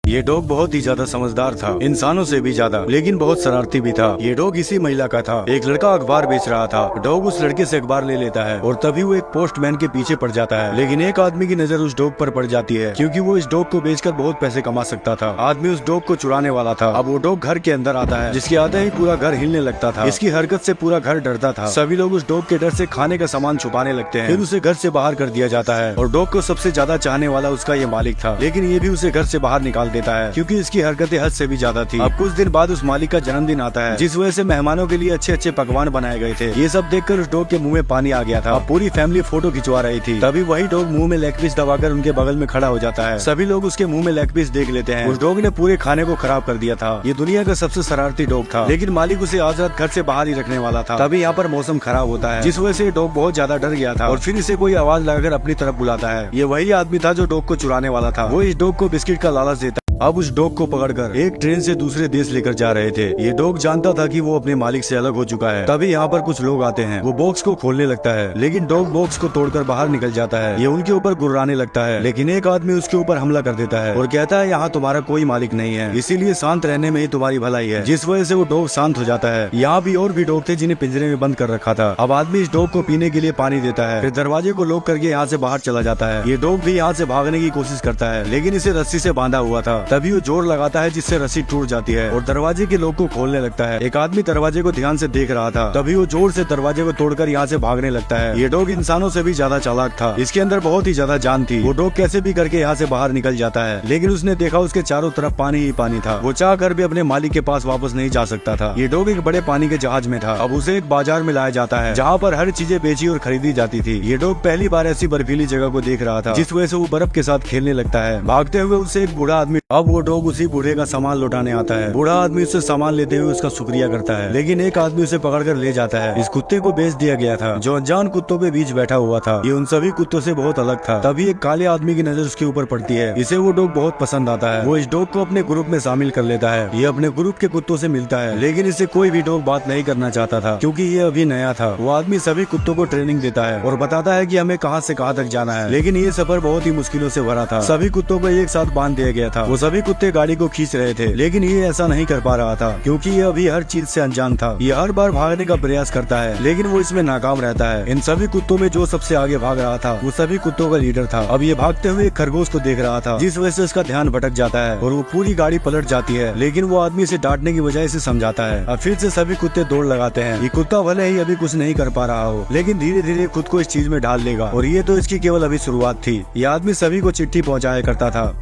ये डॉग बहुत ही ज्यादा समझदार था, इंसानों से भी ज्यादा, लेकिन बहुत शरारती भी था। ये डॉग इसी महिला का था। एक लड़का अखबार बेच रहा था। डॉग उस लड़के से अखबार ले लेता है और तभी वो एक पोस्टमैन के पीछे पड़ जाता है। लेकिन एक आदमी की नजर उस डॉग पर पड़ जाती है, क्योंकि वो इस डॉग को बेचकर बहुत पैसे कमा सकता था। आदमी उस डॉग को चुराने वाला था। अब वो डॉग घर के अंदर आता है, जिसके आते ही पूरा घर हिलने लगता था। इसकी हरकत से पूरा घर डरता था। सभी लोग उस डॉग के डर से खाने का सामान छुपाने लगते हैं। फिर उसे घर से बाहर कर दिया जाता है और डॉग को सबसे ज्यादा चाहने वाला उसका ये मालिक था। लेकिन ये भी उसे घर से बाहर निकाल देता है, क्योंकि इसकी हरकतें हद से भी ज्यादा थी। अब कुछ दिन बाद उस मालिक का जन्मदिन आता है, जिस वजह से मेहमानों के लिए अच्छे अच्छे पकवान बनाए गए थे। ये सब देखकर उस डॉग के मुंह में पानी आ गया था। अब पूरी फैमिली फोटो खिंचवा रही थी। तभी वही डॉग मुंह में लेग पीस दबाकर उनके बगल में खड़ा हो जाता है। सभी लोग उसके मुंह में लेग पीस देख लेते हैं। उस डॉग ने पूरे खाने को खराब कर दिया था। ये दुनिया का सबसे शरारती डॉग था, लेकिन मालिक उसे आज रात घर से बाहर ही रखने वाला था। तभी यहाँ पर मौसम खराब होता है, जिस वजह से डॉग बहुत ज्यादा डर गया था और फिर इसे कोई आवाज लगाकर अपनी तरफ बुलाता है। ये वही आदमी था जो डॉग को चुराने वाला था। वो इस डॉग को बिस्किट का लालच देता। अब उस डॉग को पकड़कर एक ट्रेन से दूसरे देश लेकर जा रहे थे। ये डॉग जानता था कि वो अपने मालिक से अलग हो चुका है। तभी यहाँ पर कुछ लोग आते हैं। वो बॉक्स को खोलने लगता है, लेकिन डॉग बॉक्स को तोड़कर बाहर निकल जाता है। ये उनके ऊपर गुर्राने लगता है, लेकिन एक आदमी उसके ऊपर हमला कर देता है और कहता है यहाँ तुम्हारा कोई मालिक नहीं है, इसीलिए शांत रहने में ही तुम्हारी भलाई है। जिस वजह से वो डॉग शांत हो जाता है। यहाँ भी और भी डॉग थे जिन्हें पिंजरे में बंद कर रखा था। अब आदमी इस डॉग को पीने के लिए पानी देता है, फिर दरवाजे को लॉक करके यहाँ से बाहर चला जाता है। ये डॉग भी यहाँ से भागने की कोशिश करता है, लेकिन इसे रस्सी से बांधा हुआ था। तभी वो जोर लगा है, जिससे रस्सी टूट जाती है और दरवाजे के लॉक को खोलने लगता है। एक आदमी दरवाजे को ध्यान से देख रहा था। तभी वो जोर से दरवाजे को तोड़कर यहाँ से भागने लगता है। ये डॉग इंसानों से भी ज्यादा चालाक था। इसके अंदर बहुत ही ज्यादा जान थी। वो डॉग कैसे भी करके यहाँ से बाहर निकल जाता है, लेकिन उसने देखा उसके चारों तरफ पानी ही पानी था। वो चाह कर भी अपने मालिक के पास वापस नहीं जा सकता था। ये डॉग एक बड़े पानी के जहाज में था। अब उसे एक बाजार में लाया जाता है, जहाँ पर हर चीजें बेची और खरीदी जाती थी। ये डॉग पहली बार ऐसी बर्फीली जगह को देख रहा था, जिस वजह से वो बर्फ के साथ खेलने लगता है। भागते हुए उसे एक बूढ़ा आदमी। अब वो डॉग उसी बूढ़े का सामान लौटाने आता है। बूढ़ा आदमी उससे सामान लेते हुए उसका शुक्रिया करता है, लेकिन एक आदमी उसे पकड़कर ले जाता है। इस कुत्ते को बेच दिया गया था, जो अनजान कुत्तों के बीच बैठा हुआ था। ये उन सभी कुत्तों से बहुत अलग था। तभी एक काले आदमी की नजर उसके ऊपर पड़ती है। इसे वो डॉग बहुत पसंद आता है। वो इस डॉग को अपने ग्रुप में शामिल कर लेता है। ये अपने ग्रुप के कुत्तों से मिलता है, लेकिन इसे कोई भी डॉग बात नहीं करना चाहता था, क्योंकि ये अभी नया था। वो आदमी सभी कुत्तों को ट्रेनिंग देता है और बताता है कि हमें कहां से कहां तक जाना है। लेकिन ये सफर बहुत ही मुश्किलों से भरा था। सभी कुत्तों को एक साथ बांध दिया गया था। वो सभी कुत्ते गाड़ी को खींच रहे थे, लेकिन ये ऐसा नहीं कर पा रहा था, क्योंकि ये अभी हर चीज से अनजान था। ये हर बार भागने का प्रयास करता है, लेकिन वो इसमें नाकाम रहता है। इन सभी कुत्तों में जो सबसे आगे भाग रहा था, वो सभी कुत्तों का लीडर था। अब ये भागते हुए एक खरगोश को देख रहा था, जिस वजह से उसका ध्यान भटक जाता है और वो पूरी गाड़ी पलट जाती है। लेकिन वो आदमी इसे डांटने की बजाय इसे समझाता है। अब फिर से सभी कुत्ते दौड़ लगाते हैं। ये कुत्ता भले ही अभी कुछ नहीं कर पा रहा हो, लेकिन धीरे धीरे खुद को इस चीज में ढाल लेगा, और ये तो इसकी केवल अभी शुरुआत थी। ये आदमी सभी को चिट्ठी पहुँचाया करता था।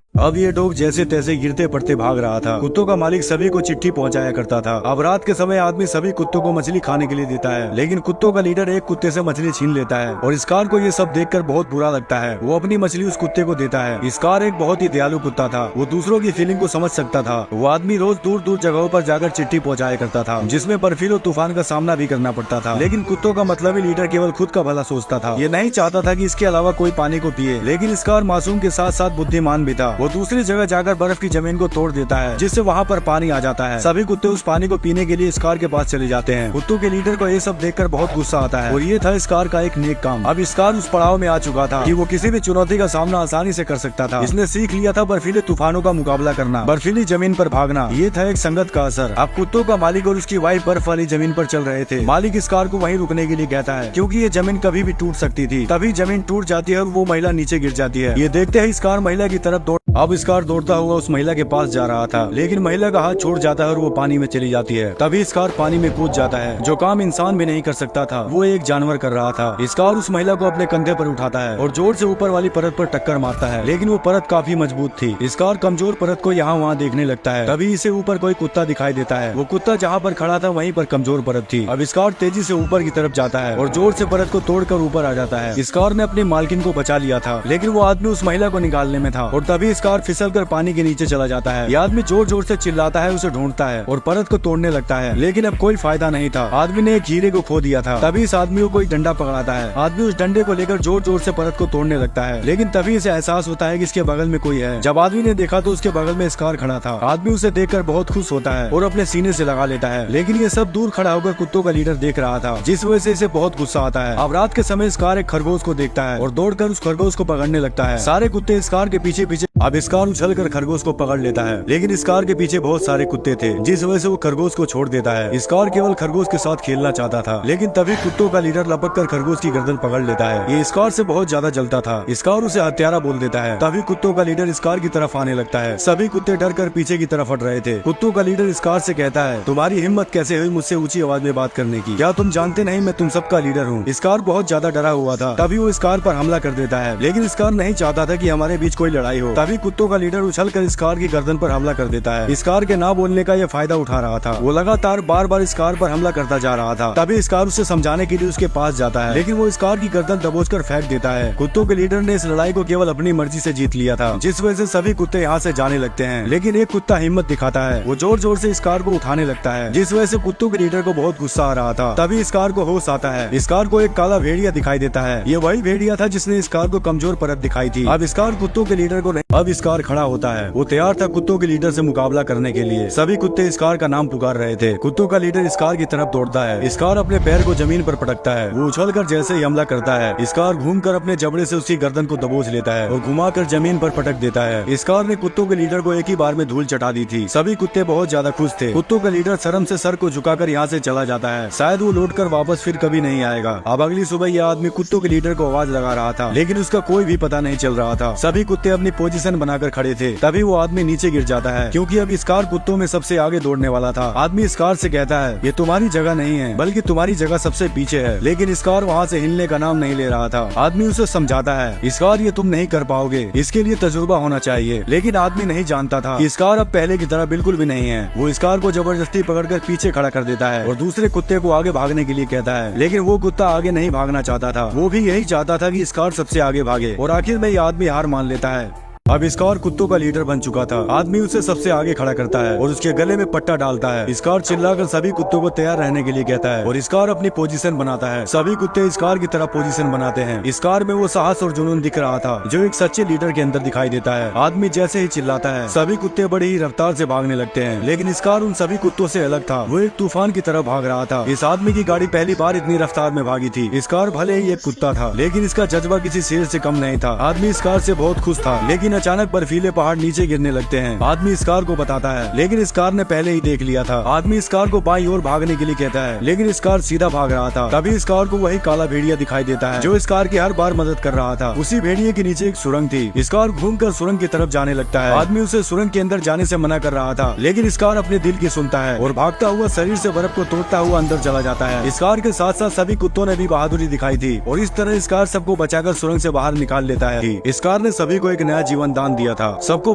अब ये डॉग जैसे तैसे गिरते पड़ते भाग रहा था। कुत्तों का मालिक सभी को चिट्ठी पहुंचाया करता था। अब रात के समय आदमी सभी कुत्तों को मछली खाने के लिए देता है, लेकिन कुत्तों का लीडर एक कुत्ते से मछली छीन लेता है और स्कार को ये सब देखकर बहुत बुरा लगता है। वो अपनी मछली उस कुत्ते को देता है। स्कार एक बहुत ही दयालु कुत्ता था। वो दूसरों की फीलिंग को समझ सकता था। वो आदमी रोज दूर दूर जगहों पर जाकर चिट्ठी पहुँचाया करता था, जिसमें बर्फीले तूफान का सामना भी करना पड़ता था। लेकिन कुत्तों का मतलबी लीडर केवल खुद का भला सोचता था। ये नहीं चाहता था कि इसके अलावा कोई पानी को पिए। लेकिन स्कार मासूम के साथ साथ बुद्धिमान भी था। वो दूसरी जगह बर्फ की जमीन को तोड़ देता है, जिससे वहाँ पर पानी आ जाता है। सभी कुत्ते उस पानी को पीने के लिए स्कार के पास चले जाते हैं। कुत्तों के लीडर को ये सब देखकर बहुत गुस्सा आता है, और ये था स्कार का एक नेक काम। अब स्कार उस पड़ाव में आ चुका था कि वो किसी भी चुनौती का सामना आसानी से कर सकता था। इसने सीख लिया था बर्फीले तूफानों का मुकाबला करना, बर्फीली जमीन पर भागना। ये था एक संगत का असर। अब कुत्तों का मालिक और उसकी वाइफ बर्फ वाली जमीन पर चल रहे थे। मालिक स्कार को वहीं रुकने के लिए कहता है, क्योंकि ये जमीन कभी भी टूट सकती थी। तभी जमीन टूट जाती है और वो महिला नीचे गिर जाती है। ये देखते ही स्कार महिला की तरफ दौड़। अब स्कार दौड़ता हुआ उस महिला के पास जा रहा था, लेकिन महिला का हाथ छोड़ जाता है और वो पानी में चली जाती है। तभी स्कार पानी में कूद जाता है। जो काम इंसान भी नहीं कर सकता था, वो एक जानवर कर रहा था। स्कार उस महिला को अपने कंधे पर उठाता है और जोर से ऊपर वाली परत पर टक्कर मारता है, लेकिन वो परत काफी मजबूत थी। स्कार कमजोर परत को यहाँ वहाँ देखने लगता है। तभी इसे ऊपर कोई कुत्ता दिखाई देता है। वो कुत्ता जहाँ पर खड़ा था वहीं पर कमजोर परत थी। अब स्कार तेजी से ऊपर की तरफ जाता है और जोर से परत को तोड़कर ऊपर आ जाता है। स्कार ने अपनी मालकिन को बचा लिया था, लेकिन वो आदमी उस महिला को निकालने में था, और तभी स्कार फिसल कर पानी के नीचे चला जाता है। यह आदमी जोर जोर से चिल्लाता है, उसे ढूंढता है और परत को तोड़ने लगता है, लेकिन अब कोई फायदा नहीं था। आदमी ने एक हीरे को खो दिया था। तभी इस आदमी को कोई डंडा पकड़ाता है। आदमी उस डंडे को लेकर जोर जोर से परत को तोड़ने लगता है, लेकिन तभी इसे एहसास होता है कि इसके बगल में कोई है। जब आदमी ने देखा तो उसके बगल में स्कार खड़ा था। आदमी उसे देखकर बहुत खुश होता है और अपने सीने से लगा लेता है, लेकिन ये सब दूर खड़ा होकर कुत्तों का लीडर देख रहा था, जिस वजह से इसे बहुत गुस्सा आता है। अब रात के समय स्कार एक खरगोश को देखता है और दौड़कर उस खरगोश को पकड़ने लगता है। सारे कुत्ते स्कार के पीछे पीछे अब इस कार उछल कर खरगोश को पकड़ लेता है, लेकिन इस कार के पीछे बहुत सारे कुत्ते थे, जिस वजह से वो खरगोश को छोड़ देता है। इस कार केवल खरगोश के साथ खेलना चाहता था, लेकिन तभी कुत्तों का लीडर लपक कर खरगोश की गर्दन पकड़ लेता है। ये इस कार से बहुत ज्यादा जलता था। इस कार उसे हत्यारा बोल देता है। तभी कुत्तों का लीडर इस कार की तरफ आने लगता है। सभी कुत्ते डर कर पीछे की तरफ हट रहे थे। कुत्तों का लीडर इस कार से कहता है, तुम्हारी हिम्मत कैसे हुई मुझसे ऊंची आवाज में बात करने की? क्या तुम जानते नहीं मैं तुम सबका लीडर हूँ? इस कार बहुत ज्यादा डरा हुआ था। तभी वो इस कार पर हमला कर देता है, लेकिन इस कार नहीं चाहता था कि हमारे बीच कोई लड़ाई हो। तभी कुत्तों का लीडर उछल कर इस कार की गर्दन पर हमला कर देता है। इस कार के ना बोलने का ये फायदा उठा रहा था। वो लगातार बार बार इस कार पर हमला करता जा रहा था। तभी इस कार उसे समझाने के लिए उसके पास जाता है, लेकिन वो इस कार की गर्दन दबोचकर फेंक देता है। कुत्तों के लीडर ने इस लड़ाई को केवल अपनी मर्जी से जीत लिया था, जिस वजह से सभी कुत्ते यहाँ से जाने लगते हैं। लेकिन एक कुत्ता हिम्मत दिखाता है। वो जोर जोर से इस कार को उठाने लगता है, जिस वजह से कुत्तों के लीडर को बहुत गुस्सा आ रहा था। तभी इस कार को होश आता है। इस कार को एक काला भेड़िया दिखाई देता है। ये वही भेड़िया था जिसने इस कार को कमजोर परत दिखाई थी। अब इस कार कुत्तों के लीडर को नहीं। अब इस कार खड़ा होता है। वो तैयार था कुत्तों के लीडर से मुकाबला करने के लिए। सभी कुत्ते इस कार का नाम पुकार रहे थे। कुत्तों का लीडर इस कार की तरफ दौड़ता है। इस कार अपने पैर को जमीन पर पटकता है। वो उछलकर जैसे ही हमला करता है, इस कार घूमकर अपने जबड़े से उसकी गर्दन को दबोच लेता है और घुमाकर जमीन पर पटक देता है। इस कार ने कुत्तों के लीडर को एक ही बार में धूल चटा दी थी। सभी कुत्ते बहुत ज्यादा खुश थे। कुत्तों का लीडर शर्म से सर को झुकाकर यहाँ से चला जाता है। शायद वो लौटकर वापस फिर कभी नहीं आएगा। अब अगली सुबह यह आदमी कुत्तों के लीडर को आवाज लगा रहा था, लेकिन उसका कोई भी पता नहीं चल रहा था। सभी कुत्ते अपनी पोजीशन बनाकर खड़े थे। तभी वो आदमी नीचे गिर जाता है, क्योंकि अब इस कार कुत्तों में सबसे आगे दौड़ने वाला था। आदमी इस कार से कहता है, ये तुम्हारी जगह नहीं है, बल्कि तुम्हारी जगह सबसे पीछे है। लेकिन इस कार वहाँ से हिलने का नाम नहीं ले रहा था। आदमी उसे समझाता है, इस कार ये तुम नहीं कर पाओगे, इसके लिए तजुर्बा होना चाहिए। लेकिन आदमी नहीं जानता था कि इस कार अब पहले की तरह बिल्कुल भी नहीं है। वो इस कार को जबरदस्ती पकड़कर पीछे खड़ा कर देता है और दूसरे कुत्ते को आगे भागने के लिए कहता है, लेकिन वो कुत्ता आगे नहीं भागना चाहता था। वो भी यही चाहता था कि इस कार सबसे आगे भागे, और आखिर में ये आदमी हार मान लेता है। अब इस कार कुत्तों का लीडर बन चुका था। आदमी उसे सबसे आगे खड़ा करता है और उसके गले में पट्टा डालता है। इस कार चिल्लाकर सभी कुत्तों को तैयार रहने के लिए कहता है और इस कार अपनी पोजीशन बनाता है। सभी कुत्ते इस कार की तरह पोजीशन बनाते हैं। इस कार में वो साहस और जुनून दिख रहा था जो एक सच्चे लीडर के अंदर दिखाई देता है। आदमी जैसे ही चिल्लाता है, सभी कुत्ते बड़ी ही रफ्तार से भागने लगते हैं, लेकिन इस कार उन सभी कुत्तों से अलग था। वो एक तूफान की तरह भाग रहा था। इस आदमी की गाड़ी पहली बार इतनी रफ्तार में भागी थी। इस कार भले ही एक कुत्ता था, लेकिन इसका जज्बा किसी शेर से कम नहीं था। आदमी इस कार से बहुत खुश था, लेकिन अचानक बर्फीले पहाड़ नीचे गिरने लगते हैं। आदमी इस कार को बताता है, लेकिन इस कार ने पहले ही देख लिया था। आदमी इस कार को बाईं ओर भागने के लिए कहता है, लेकिन इस कार सीधा भाग रहा था। तभी इस कार को वही काला भेड़िया दिखाई देता है जो इस कार की हर बार मदद कर रहा था। उसी भेड़िए के नीचे एक सुरंग थी। इस कार घूमकर सुरंग की तरफ जाने लगता है। आदमी उसे सुरंग के अंदर जाने से मना कर रहा था, लेकिन इस कार अपने दिल की सुनता है और भागता हुआ शरीर से बर्फ को तोड़ता हुआ अंदर चला जाता है। इस कार के साथ साथ सभी कुत्तों ने भी बहादुरी दिखाई थी और इस तरह इस कार सबको बचाकर सुरंग से बाहर निकाल लेता है। इस कार ने सभी को एक नया जीवन दान दिया था, सबको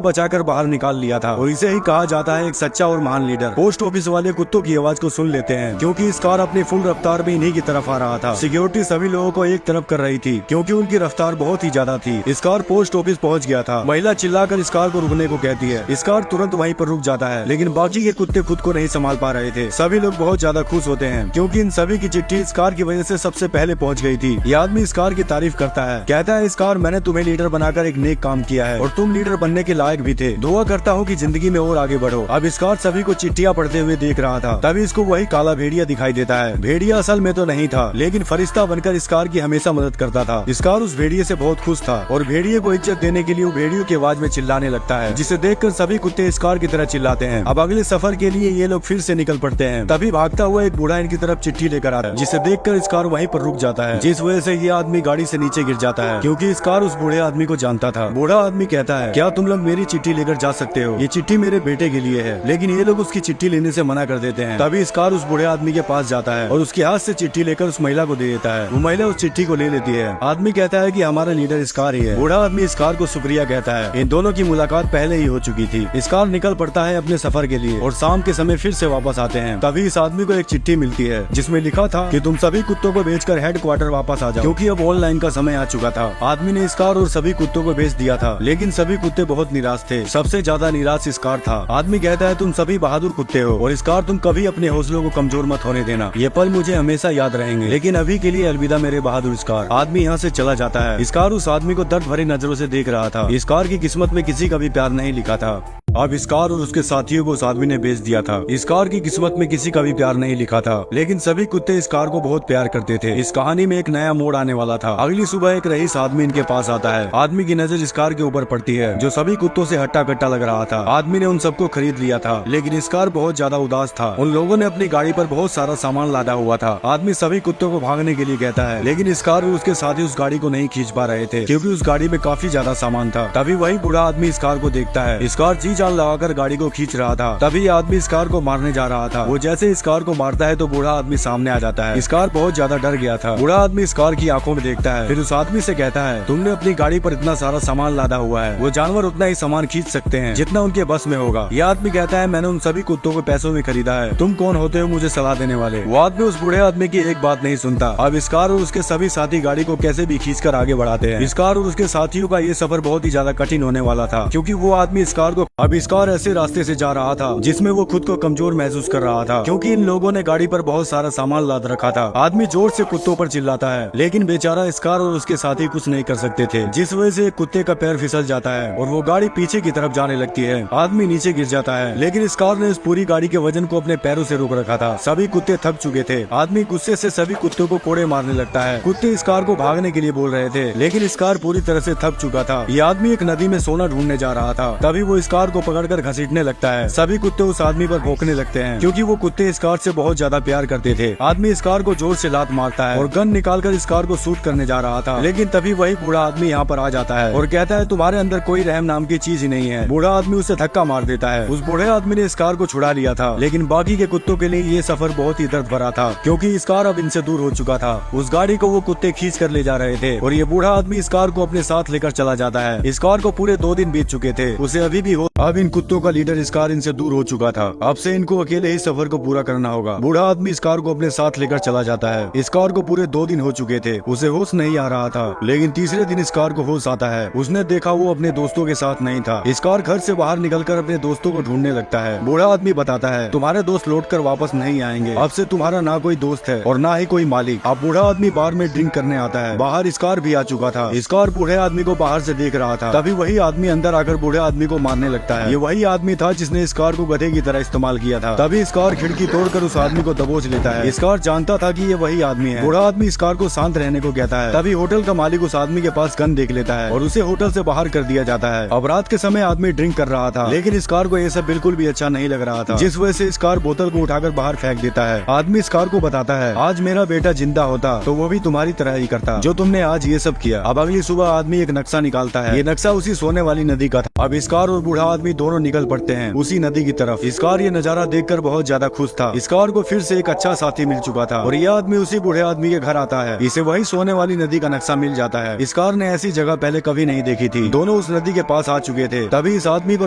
बचाकर बाहर निकाल लिया था, और इसे ही कहा जाता है एक सच्चा और महान लीडर। पोस्ट ऑफिस वाले कुत्तों की आवाज को सुन लेते हैं, क्योंकि इस कार अपनी फुल रफ्तार में इन्हीं की तरफ आ रहा था। सिक्योरिटी सभी लोगों को एक तरफ कर रही थी, क्योंकि उनकी रफ्तार बहुत ही ज्यादा थी। इस कार पोस्ट ऑफिस पहुंच गया था। महिला चिल्लाकर इस कार को रुकने को कहती है। इस कार तुरंत वहीं पर रुक जाता है, लेकिन बाकी के कुत्ते खुद को नहीं संभाल पा रहे थे। सभी लोग बहुत ज्यादा खुश होते हैं, क्योंकि इन सभी की चिट्ठी इस कार की वजह से सबसे पहले पहुंच गई थी। ये आदमी इस कार की तारीफ करता है, कहता है, इस कार मैंने तुम्हें लीडर बनाकर एक नेक काम किया है और तुम लीडर बनने के लायक भी थे। दुआ करता हूँ कि जिंदगी में और आगे बढ़ो। अब इस कार सभी को चिट्ठियां पढ़ते हुए देख रहा था। तभी इसको वही काला भेड़िया दिखाई देता है। भेड़िया असल में तो नहीं था, लेकिन फरिश्ता बनकर इस कार की हमेशा मदद करता था। इस कार उस भेड़िए से बहुत खुश था और भेड़िए को इज्जत देने के लिए वो भेड़ियों की आवाज में चिल्लाने लगता है, जिसे देखकर सभी कुत्ते इस कार की तरह चिल्लाते हैं। अब अगले सफर के लिए ये लोग फिर से निकल पड़ते हैं। तभी भागता हुआ एक बूढ़ा इनकी तरफ चिट्ठी लेकर आता है, जिसे देखकर इस कार वहीं पर रुक जाता है, जिस वजह से ये आदमी गाड़ी से नीचे गिर जाता है, क्योंकि इस कार उस बूढ़े आदमी को जानता था। बूढ़ा आदमी कहता है, क्या तुम लोग मेरी चिट्ठी लेकर जा सकते हो? ये चिट्ठी मेरे बेटे के लिए है। लेकिन ये लोग उसकी चिट्ठी लेने से मना कर देते हैं। तभी इस कार उस बूढ़े आदमी के पास जाता है और उसके हाथ से चिट्ठी लेकर उस महिला को दे देता है। वो महिला उस चिट्ठी को ले लेती है। आदमी कहता है कि हमारा लीडर इस कार ही है। बूढ़ा आदमी इस कार को शुक्रिया कहता है। इन दोनों की मुलाकात पहले ही हो चुकी थी। इस कार निकल पड़ता है अपने सफर के लिए और शाम के समय फिर से वापस आते हैं। तभी इस आदमी को एक चिट्ठी मिलती है, जिसमें लिखा था कि तुम सभी कुत्तों को बेचकर हेडक्वार्टर वापस आ जाओ, क्योंकि अब ऑनलाइन का समय आ चुका था। आदमी ने इस कार और सभी कुत्तों को बेच दिया था, लेकिन सभी कुत्ते बहुत निराश थे। सबसे ज्यादा निराश इस कार था। आदमी कहता है, तुम सभी बहादुर कुत्ते हो और इस कार तुम कभी अपने हौसलों को कमजोर मत होने देना। ये पल मुझे हमेशा याद रहेंगे, लेकिन अभी के लिए अलविदा मेरे बहादुर इस कार। आदमी यहाँ से चला जाता है। इस कार उस आदमी को दर्द भरी नजरों से देख रहा था। इस कार की किस्मत में किसी का भी प्यार नहीं लिखा था। अब इस कार और उसके साथियों को उस आदमी ने बेच दिया था। इस कार की किस्मत में किसी का भी प्यार नहीं लिखा था, लेकिन सभी कुत्ते इस कार को बहुत प्यार करते थे। इस कहानी में एक नया मोड़ आने वाला था। अगली सुबह एक रईस आदमी इनके पास आता है। आदमी की नजर इस कार के ऊपर पड़ती है जो सभी कुत्तों से हट्टा कट्टा लग रहा था। आदमी ने उन सबको खरीद लिया था, लेकिन इस कार बहुत ज्यादा उदास था। उन लोगों ने अपनी गाड़ी पर बहुत सारा सामान लादा हुआ था। आदमी सभी कुत्तों को भागने के लिए कहता है, लेकिन इस कार और उसके साथी उस गाड़ी को नहीं खींच पा रहे थे क्योंकि उस गाड़ी में काफी ज्यादा सामान था। तभी वही बूढ़ा आदमी इस कार को देखता है। इस कार जी जान लगाकर गाड़ी को खींच रहा था। तभी आदमी इस कार को मारने जा रहा था। वो जैसे इस कार को मारता है तो बूढ़ा आदमी सामने आ जाता है। इस कार बहुत ज्यादा डर गया था। बूढ़ा आदमी इस कार की आंखों में देखता है, फिर उस आदमी से कहता है, तुमने अपनी गाड़ी पर इतना सारा सामान लादा हुआ है, वो जानवर उतना ही सामान खींच सकते हैं जितना उनके बस में होगा। यह आदमी कहता है, मैंने उन सभी कुत्तों को पैसों में खरीदा है, तुम कौन होते हो मुझे सलाह देने वाले। वो आदमी उस बूढ़े आदमी की एक बात नहीं सुनता। अब इस कार और उसके सभी साथी गाड़ी को कैसे भी खींचकर आगे बढ़ाते हैं। इस कार और उसके साथियों का ये सफर बहुत ही ज्यादा कठिन होने वाला था, क्योंकि वो आदमी इस कार को अब इस कार ऐसे रास्ते से जा रहा था जिसमें वो खुद को कमजोर महसूस कर रहा था, क्योंकि इन लोगों ने गाड़ी पर बहुत सारा सामान लाद रखा था। आदमी जोर से कुत्तों पर चिल्लाता है, लेकिन बेचारा इस कार और उसके साथी कुछ नहीं कर सकते थे, जिस वजह से कुत्ते का पैर फिसल जाता है और वो गाड़ी पीछे की तरफ जाने लगती है। आदमी नीचे गिर जाता है, लेकिन इस कार ने इस पूरी गाड़ी के वजन को अपने पैरों से रोक रखा था। सभी कुत्ते थक चुके थे। आदमी गुस्से से सभी कुत्तों को कोड़े मारने लगता है। कुत्ते इस कार को भागने के लिए बोल रहे थे, लेकिन इस कार पूरी तरह से थक चुका था। ये आदमी एक नदी में सोना ढूंढने जा रहा था। तभी वो इस कार को पकड़कर घसीटने लगता है। सभी कुत्ते उस आदमी पर भौंकने लगते हैं, क्योंकि वो कुत्ते इस कार से बहुत ज्यादा प्यार करते थे। आदमी इस कार को जोर से लात मारता है और गन निकालकर इस कार को शूट करने जा रहा था, लेकिन तभी वही बूढ़ा आदमी यहाँ पर आ जाता है और कहता है, तुम्हारे अंदर कोई रहम नाम की चीज ही नहीं है। बूढ़ा आदमी उसे धक्का मार देता है। उस बूढ़े आदमी ने इस कार को छुड़ा लिया था, लेकिन बाकी के कुत्तों के लिए ये सफर बहुत ही दर्द भरा था, क्योंकि इस कार अब इनसे दूर हो चुका था। उस गाड़ी को वो कुत्ते खींच कर ले जा रहे थे और ये बूढ़ा आदमी इस कार को अपने साथ लेकर चला जाता है। इस कार को पूरे 2 दिन बीत चुके थे, उसे अभी भी हो। अब इन कुत्तों का लीडर इस कार इनसे दूर हो चुका था। अब से इनको अकेले ही सफर को पूरा करना होगा। बूढ़ा आदमी इस कार को अपने साथ लेकर चला जाता है। इस कार को पूरे 2 दिन हो चुके थे, उसे होश नहीं आ रहा था, लेकिन तीसरे दिन इस कार को होश आता है। उसने देखा वो अपने दोस्तों के साथ नहीं था। इस कार घर से बाहर निकलकर अपने दोस्तों को ढूंढने लगता है। बूढ़ा आदमी बताता है, तुम्हारे दोस्त लौटकर वापस नहीं आएंगे। अब से तुम्हारा ना कोई दोस्त है और ना ही कोई मालिक। अब बूढ़ा आदमी बार में ड्रिंक करने आता है। बाहर इस कार भी आ चुका था। इस कार बूढ़े आदमी को बाहर से देख रहा था। तभी वही आदमी अंदर आकर बूढ़े आदमी को मारने लगता है। ये वही आदमी था जिसने इस कार को गधे की तरह इस्तेमाल किया था। तभी इस कार खिड़की तोड़कर उस आदमी को दबोच लेता है। इस कार जानता था कि ये वही आदमी है। बूढ़ा आदमी इस कार को शांत रहने को कहता है। तभी होटल का मालिक उस आदमी के पास गन देख लेता है और उसे होटल से बाहर कर दिया जाता है। अब रात के समय आदमी ड्रिंक कर रहा था, लेकिन इस कार को ये सब बिल्कुल भी अच्छा नहीं लग रहा था, जिस वजह से इस कार बोतल को उठाकर बाहर फेंक देता है। आदमी इस कार को बताता है, आज मेरा बेटा जिंदा होता तो वो भी तुम्हारी तरह ही करता जो तुमने आज ये सब किया। अब अगली सुबह आदमी एक नक्शा निकालता है। ये नक्शा उसी सोने वाली नदी का था। अब इस कार और बूढ़ा आदमी दोनों निकल पड़ते हैं उसी नदी की तरफ। इस कार ये नजारा देखकर बहुत ज्यादा खुश था। इस कार को फिर से एक अच्छा साथी मिल चुका था और ये आदमी उसी बूढ़े आदमी के घर आता है। इसे वही सोने वाली नदी का नक्शा मिल जाता है। इस कार ने ऐसी जगह पहले कभी नहीं देखी थी। दोनों उस नदी के पास आ चुके थे। तभी इस आदमी को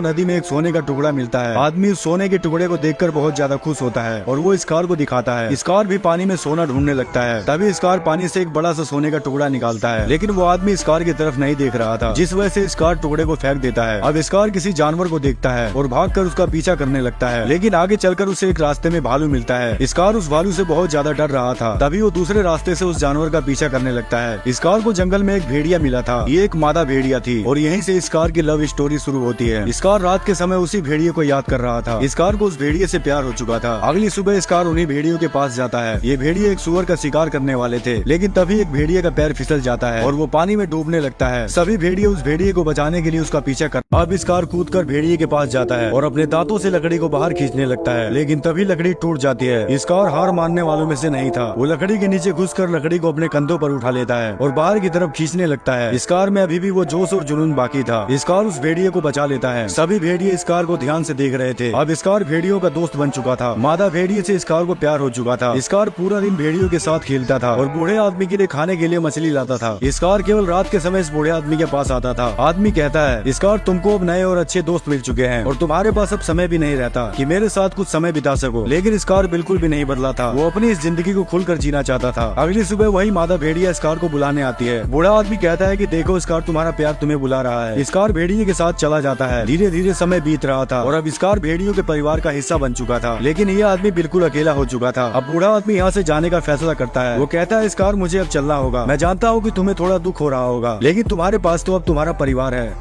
नदी में एक सोने का टुकड़ा मिलता है। आदमी उस सोने के टुकड़े को देखकर बहुत ज्यादा खुश होता है और वो इस कार को दिखाता है। इस कार भी पानी में सोना ढूंढने लगता है। तभी इस कार पानी से एक बड़ा सा सोने का टुकड़ा निकालता है, लेकिन वो आदमी इस कार की तरफ नहीं देख रहा था, जिस वजह से इस कार टुकड़े को फेंक देता है। अब इस कार किसी जानवर को देखता है और भागकर उसका पीछा करने लगता है, लेकिन आगे चलकर उसे एक रास्ते में भालू मिलता है। इस कार उस भालू से बहुत ज्यादा डर रहा था। तभी वो दूसरे रास्ते से उस जानवर का पीछा करने लगता है। इस कार को जंगल में एक भेड़िया मिला था। ये एक मादा भेड़िया थी और यहीं से इस कार की लव स्टोरी शुरू होती है। इस कार रात के समय उसी भेड़िए को याद कर रहा था। इस कार को उस भेड़िए से प्यार हो चुका था। अगली सुबह इस कार उन्हीं भेड़ियों के पास जाता है। ये भेड़िए एक सुअर का शिकार करने वाले थे, लेकिन तभी एक भेड़िए का पैर फिसल जाता है और वो पानी में डूबने लगता है। सभी भेड़िए उस भेड़िए को बचाने के लिए उसका पीछा कर। अब इस कार कूदकर भेड़िए के पास जाता है और अपने दांतों से लकड़ी को बाहर खींचने लगता है, लेकिन तभी लकड़ी टूट जाती है। इस कार हार मानने वालों में से नहीं था। वो लकड़ी के नीचे घुसकर लकड़ी को अपने कंधों पर उठा लेता है और बाहर की तरफ खींचने लगता है। इस कार में अभी भी वो जोश और जुनून बाकी था। इस कार उस भेड़िए को बचा लेता है। सभी भेड़िए इस कार को ध्यान से देख रहे थे। अब इस कार भेड़ियों का दोस्त बन चुका था। मादा भेड़िए से इस कार को प्यार हो चुका था। इस कार पूरा दिन भेड़ियों के साथ खेलता था और बूढ़े आदमी के लिए खाने के लिए मछली लाता था। इस कार केवल रात के समय इस बूढ़े आदमी के पास आता था। आदमी कहता है, इस कार तुमको अब नए और अच्छे दोस्त मिल चुके हैं और तुम्हारे पास अब समय भी नहीं रहता कि मेरे साथ कुछ समय बिता सको। लेकिन इस कार बिल्कुल भी नहीं बदला था। वो अपनी इस जिंदगी को खुलकर जीना चाहता था। अगली सुबह वही मादा भेड़िया इस कार को बुलाने आती है। बूढ़ा आदमी कहता है कि देखो, इस कार तुम्हारा प्यार तुम्हें बुला रहा है। इस कार भेड़िए के साथ चला जाता है। धीरे धीरे समय बीत रहा था और अब इस कार भेड़ियों के परिवार का हिस्सा बन चुका था, लेकिन ये आदमी बिल्कुल अकेला हो चुका था। अब बूढ़ा आदमी यहाँ से जाने का फैसला करता है। वो कहता है, इस कार मुझे अब चलना होगा। मैं जानता हूँ कि तुम्हें थोड़ा दुख हो रहा होगा, लेकिन तुम्हारे पास तो अब तुम्हारा परिवार है।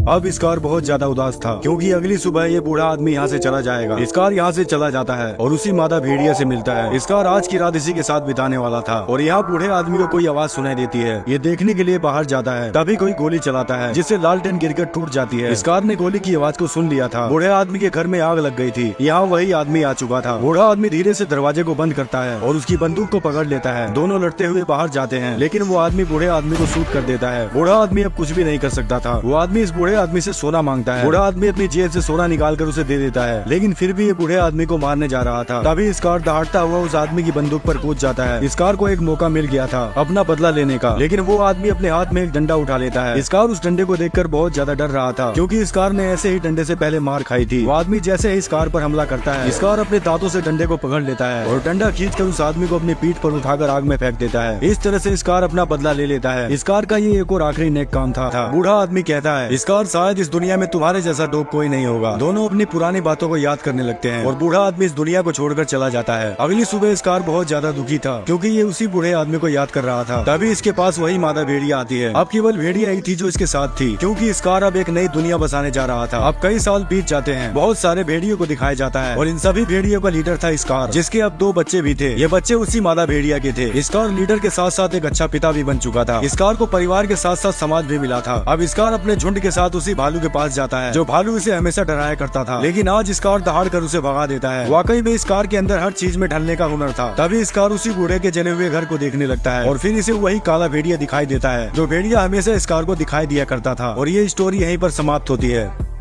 अब स्कार बहुत ज्यादा उदास था क्योंकि अगली सुबह ये बूढ़ा आदमी यहाँ से चला जाएगा। स्कार यहाँ से चला जाता है और उसी मादा भेड़िया से मिलता है। स्कार आज की रात इसी के साथ बिताने वाला था और यहाँ बूढ़े आदमी को कोई आवाज सुनाई देती है। ये देखने के लिए बाहर जाता है, तभी कोई गोली चलाता है जिससे लालटेन गिरकर टूट जाती है। स्कार ने गोली की आवाज को सुन लिया था। बूढ़े आदमी के घर में आग लग गई थी। यहाँ वही आदमी आ चुका था। बूढ़ा आदमी धीरे से दरवाजे को बंद करता है और उसकी बंदूक को पकड़ लेता है। दोनों लड़ते हुए बाहर जाते हैं, लेकिन वो आदमी बूढ़े आदमी को शूट कर देता है। बूढ़ा आदमी अब कुछ भी नहीं कर सकता था। वो आदमी इस बूढ़े आदमी से सोना मांगता है। बूढ़ा आदमी अपनी जेब से सोना निकाल कर उसे दे देता है, लेकिन फिर भी ये बूढ़े आदमी को मारने जा रहा था। तभी स्कार दहाड़ता हुआ उस आदमी की बंदूक पर कूद जाता है। स्कार को एक मौका मिल गया था अपना बदला लेने का, लेकिन वो आदमी अपने हाथ में एक डंडा उठा लेता है। स्कार उस डंडे को देखकर बहुत ज्यादा डर रहा था क्योंकि स्कार ने ऐसे ही डंडे से पहले मार खाई थी। वो आदमी जैसे ही स्कार पर हमला करता है, स्कार अपने दांतों से डंडे को पकड़ लेता है और डंडा खींचकर उस आदमी को अपनी पीठ पर उठाकर आग में फेंक देता है। इस तरह से स्कार अपना बदला ले लेता है। स्कार का ये एक और आखिरी नेक काम था। बूढ़ा आदमी कहता है, स्कार शायद इस दुनिया में तुम्हारे जैसा डॉग कोई नहीं होगा। दोनों अपनी पुरानी बातों को याद करने लगते हैं और बूढ़ा आदमी इस दुनिया को छोड़कर चला जाता है। अगली सुबह स्कार बहुत ज्यादा दुखी था क्योंकि ये उसी बूढ़े आदमी को याद कर रहा था। तभी इसके पास वही मादा भेड़िया आती है। अब केवल भेड़िया ही थी जो इसके साथ थी क्योंकि स्कार अब एक नई दुनिया बसाने जा रहा था। अब कई साल बीत जाते हैं, बहुत सारे भेड़ियों को दिखाया जाता है और इन सभी भेड़ियों का लीडर था स्कार, जिसके अब 2 बच्चे भी थे। ये बच्चे उसी मादा भेड़िया के थे। स्कार लीडर के साथ साथ एक अच्छा पिता भी बन चुका था। स्कार को परिवार के साथ साथ समाज भी मिला था। अब स्कार अपने झुंड के साथ उसी भालू के पास जाता है जो भालू इसे हमेशा डराया करता था, लेकिन आज स्कार दहाड़ कर उसे भगा देता है। वाकई में स्कार के अंदर हर चीज में ढलने का हुनर था। तभी स्कार उसी बूढ़े के जले हुए घर को देखने लगता है और फिर इसे वही काला भेड़िया दिखाई देता है जो भेड़िया हमेशा स्कार को दिखाई दिया करता था। और ये स्टोरी यहीं पर समाप्त होती है।